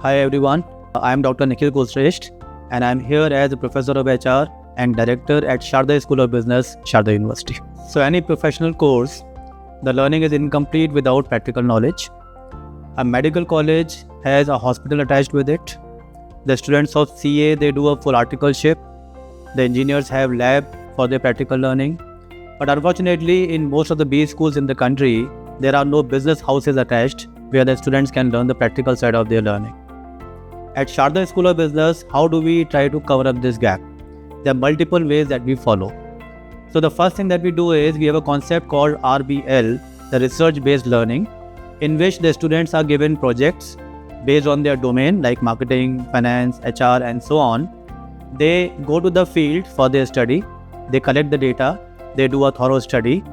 Hi everyone, I am Dr. Nikhil Kulshrestha and I am here as a professor of HR and director at Sharda School of Business, Sharda University. So any professional course, the learning is incomplete without practical knowledge. A medical college has a hospital attached with it. The students of CA, they do a full articleship. The engineers have lab for their practical learning. But unfortunately, in most of the B schools in the country, there are no business houses attached where the students can learn the practical side of their learning. At Sharda School of Business, how do we try to cover up this gap? There are multiple ways that we follow. So the first thing that we do is we have a concept called RBL, the research-based learning, in which the students are given projects based on their domain like marketing, finance, HR and so on. They go to the field for their study, they collect the data, they do a thorough study,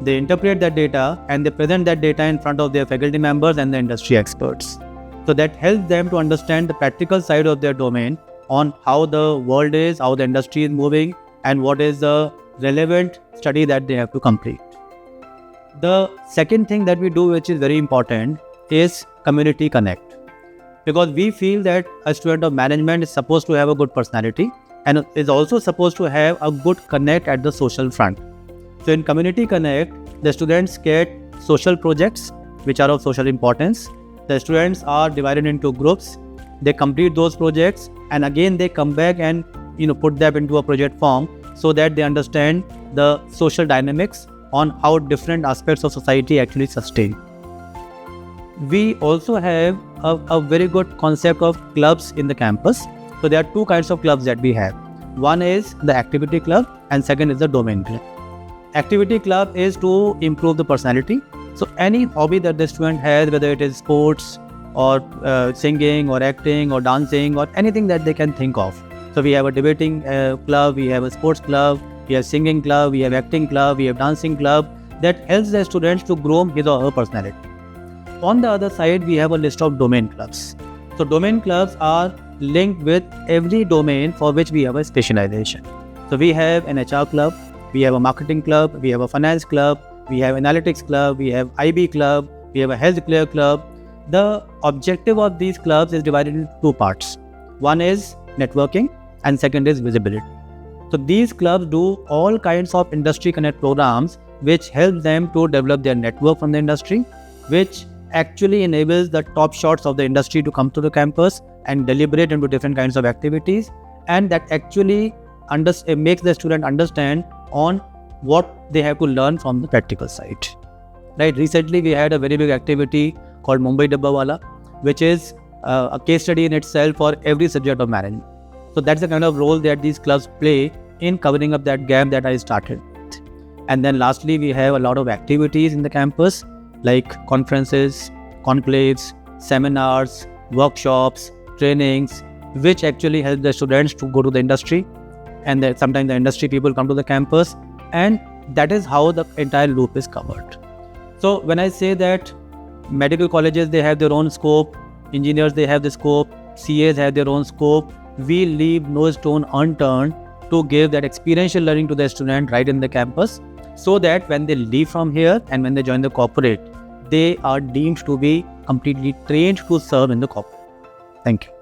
they interpret that data and they present that data in front of their faculty members and the industry experts. So that helps them to understand the practical side of their domain on how the world is, how the industry is moving and what is the relevant study that they have to complete. The second thing that we do, which is very important, is community connect. Because we feel that a student of management is supposed to have a good personality and is also supposed to have a good connect at the social front. So in community connect, the students get social projects which are of social importance. The students are divided into groups. They complete those projects and again they come back and put them into a project form so that they understand the social dynamics on how different aspects of society actually sustain. We also have a very good concept of clubs in the campus. So there are two kinds of clubs that we have. One is the activity club and second is the domain club. Activity club is to improve the personality. So any hobby that the student has, whether it is sports or singing or acting or dancing or anything that they can think of. So we have a debating club, we have a sports club, we have singing club, we have acting club, we have dancing club that helps the students to groom his or her personality. On the other side, we have a list of domain clubs. So domain clubs are linked with every domain for which we have a specialization. So we have an HR club, we have a marketing club, we have a finance club, we have analytics club, we have IB club, we have a healthcare club. The objective of these clubs is divided into two parts. One is networking and second is visibility. So these clubs do all kinds of industry connect programs which help them to develop their network from the industry, which actually enables the top shots of the industry to come to the campus and deliberate into different kinds of activities, and that actually makes the student understand on what they have to learn from the practical side. Right? Recently, we had a very big activity called Mumbai Dabbawala, which is a case study in itself for every subject of management. So that's the kind of role that these clubs play in covering up that gap that I started with. And then lastly, we have a lot of activities in the campus like conferences, conclaves, seminars, workshops, trainings, which actually help the students to go to the industry. And then sometimes the industry people come to the campus, and that is how the entire loop is covered. So when I say that medical colleges, they have their own scope, engineers, they have the scope, CAs have their own scope, we leave no stone unturned to give that experiential learning to the student right in the campus, so that when they leave from here and when they join the corporate, they are deemed to be completely trained to serve in the corporate. Thank you.